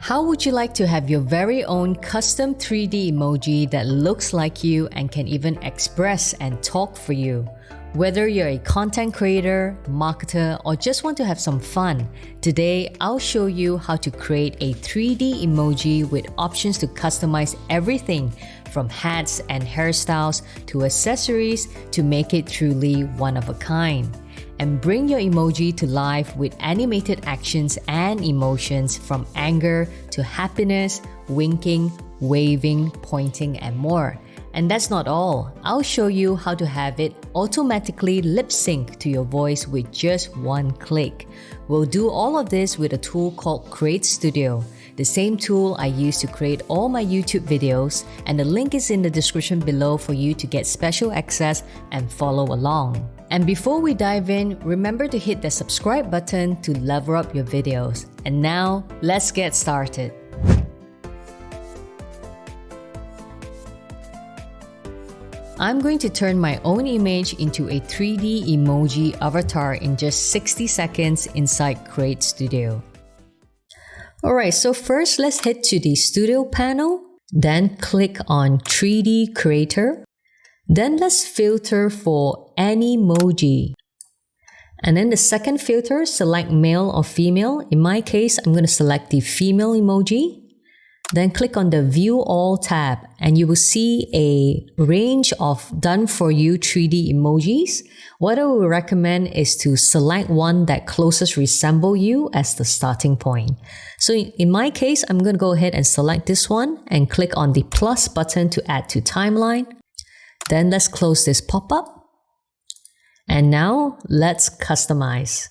How would you like to have your very own custom 3D emoji that looks like you and can even express and talk for you? Whether you're a content creator, marketer, or just want to have some fun, today I'll show you how to create a 3D emoji with options to customize everything from hats and hairstyles to accessories to make it truly one of a kind. And bring your emoji to life with animated actions and emotions from anger to happiness, winking, waving, pointing, and more. And that's not all. I'll show you how to have it automatically lip sync to your voice with just one click. We'll do all of this with a tool called Create Studio, the same tool I use to create all my YouTube videos, and the link is in the description below for you to get special access and follow along. And before we dive in, remember to hit the subscribe button to level up your videos. And now, let's get started. I'm going to turn my own image into a 3D emoji avatar in just 60 seconds inside Create Studio. Alright, so first let's head to the Studio panel, then click on 3D Creator. Then let's filter for Animoji. And then the second filter, select male or female. In my case, I'm going to select the female emoji. Then click on the View All tab and you will see a range of done for you 3D emojis. What I would recommend is to select one that closest resemble you as the starting point. So in my case, I'm going to go ahead and select this one and click on the plus button to add to timeline. Then let's close this pop-up. And now let's customize.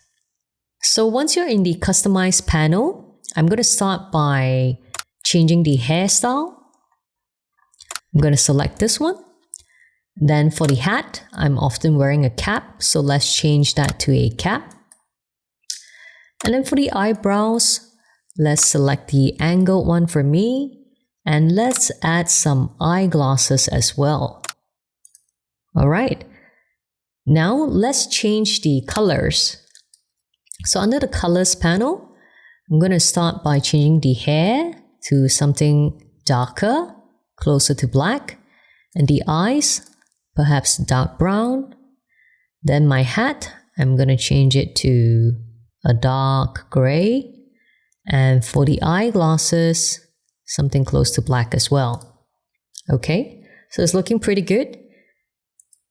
So once you're in the Customize panel, I'm going to start by changing the hairstyle. I'm going to select this one. Then for the hat, I'm often wearing a cap, so let's change that to a cap. And then for the eyebrows, let's select the angled one for me. And let's add some eyeglasses as well. Alright, now let's change the colors. So under the colors panel, I'm going to start by changing the hair to something darker, closer to black, and the eyes, perhaps dark brown. Then my hat, I'm going to change it to a dark gray, and for the eyeglasses, something close to black as well. Okay, so it's looking pretty good.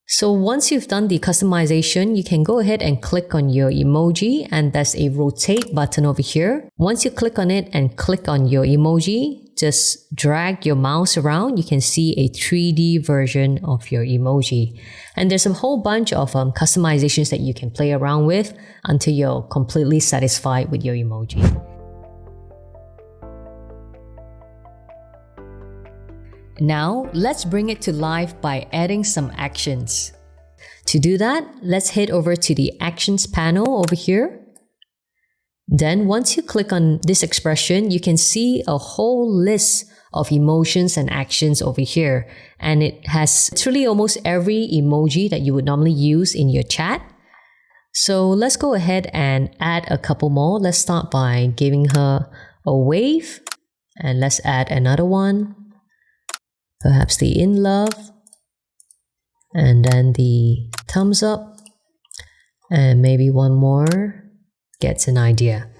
So once you've done the customization, you can go ahead and click on your emoji, and there's a rotate button over here. Once you click on it and click on your emoji, just drag your mouse around. You can see a 3D version of your emoji. And there's a whole bunch of customizations that you can play around with until you're completely satisfied with your emoji. Now, let's bring it to life by adding some actions. To do that, let's head over to the Actions panel over here. Then once you click on this expression, you can see a whole list of emotions and actions over here. And it has literally almost every emoji that you would normally use in your chat. So let's go ahead and add a couple more. Let's start by giving her a wave. And let's add another one. Perhaps the in love, and then the thumbs up, and maybe one more gets an idea.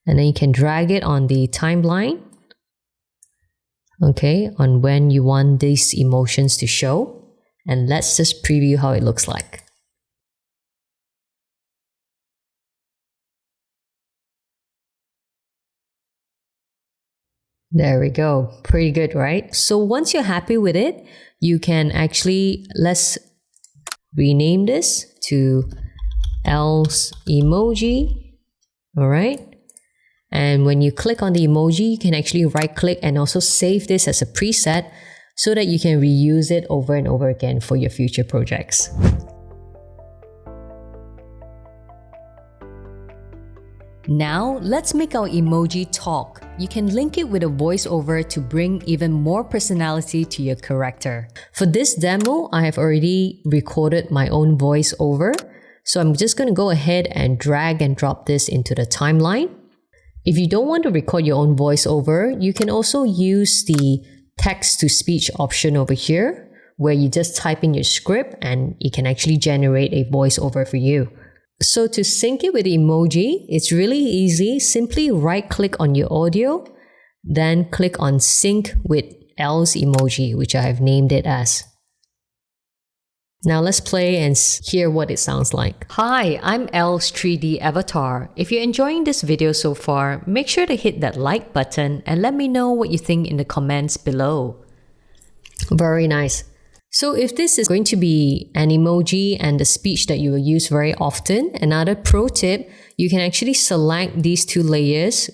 And then you can drag it on the timeline, okay, on when you want these emotions to show. And let's just preview how it looks like. There we go. Pretty good, right? So once you're happy with it, you can actually, let's rename this to else emoji. All right. And when you click on the emoji, you can actually right click and also save this as a preset so that you can reuse it over and over again for your future projects. Now, let's make our emoji talk. You can link it with a voiceover to bring even more personality to your character. For this demo, I have already recorded my own voiceover. So I'm just going to go ahead and drag and drop this into the timeline. If you don't want to record your own voiceover, you can also use the text-to-speech option over here, where you just type in your script and it can actually generate a voiceover for you. So to sync it with Emoji, it's really easy. Simply right-click on your audio, then click on Sync with L's emoji, which I have named it as. Now let's play and hear what it sounds like. Hi, I'm L's 3D avatar. If you're enjoying this video so far, make sure to hit that like button and let me know what you think in the comments below. Very nice. So if this is going to be an emoji and the speech that you will use very often, another pro tip, you can actually select these two layers.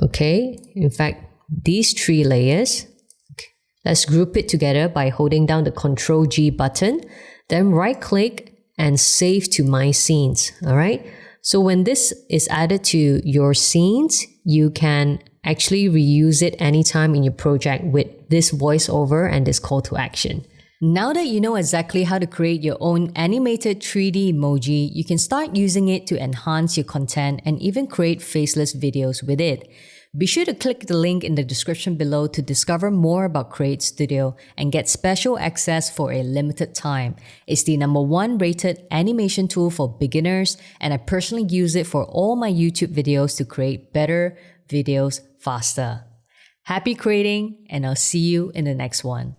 Okay, in fact, these three layers. Let's group it together by holding down the Ctrl G button, then right click and save to my scenes. All right. So when this is added to your scenes, you can actually reuse it anytime in your project with this voiceover and this call to action. Now that you know exactly how to create your own animated 3D emoji, you can start using it to enhance your content and even create faceless videos with it. Be sure to click the link in the description below to discover more about Create Studio and get special access for a limited time. It's the #1 rated animation tool for beginners, and I personally use it for all my YouTube videos to create better videos faster. Happy creating, and I'll see you in the next one.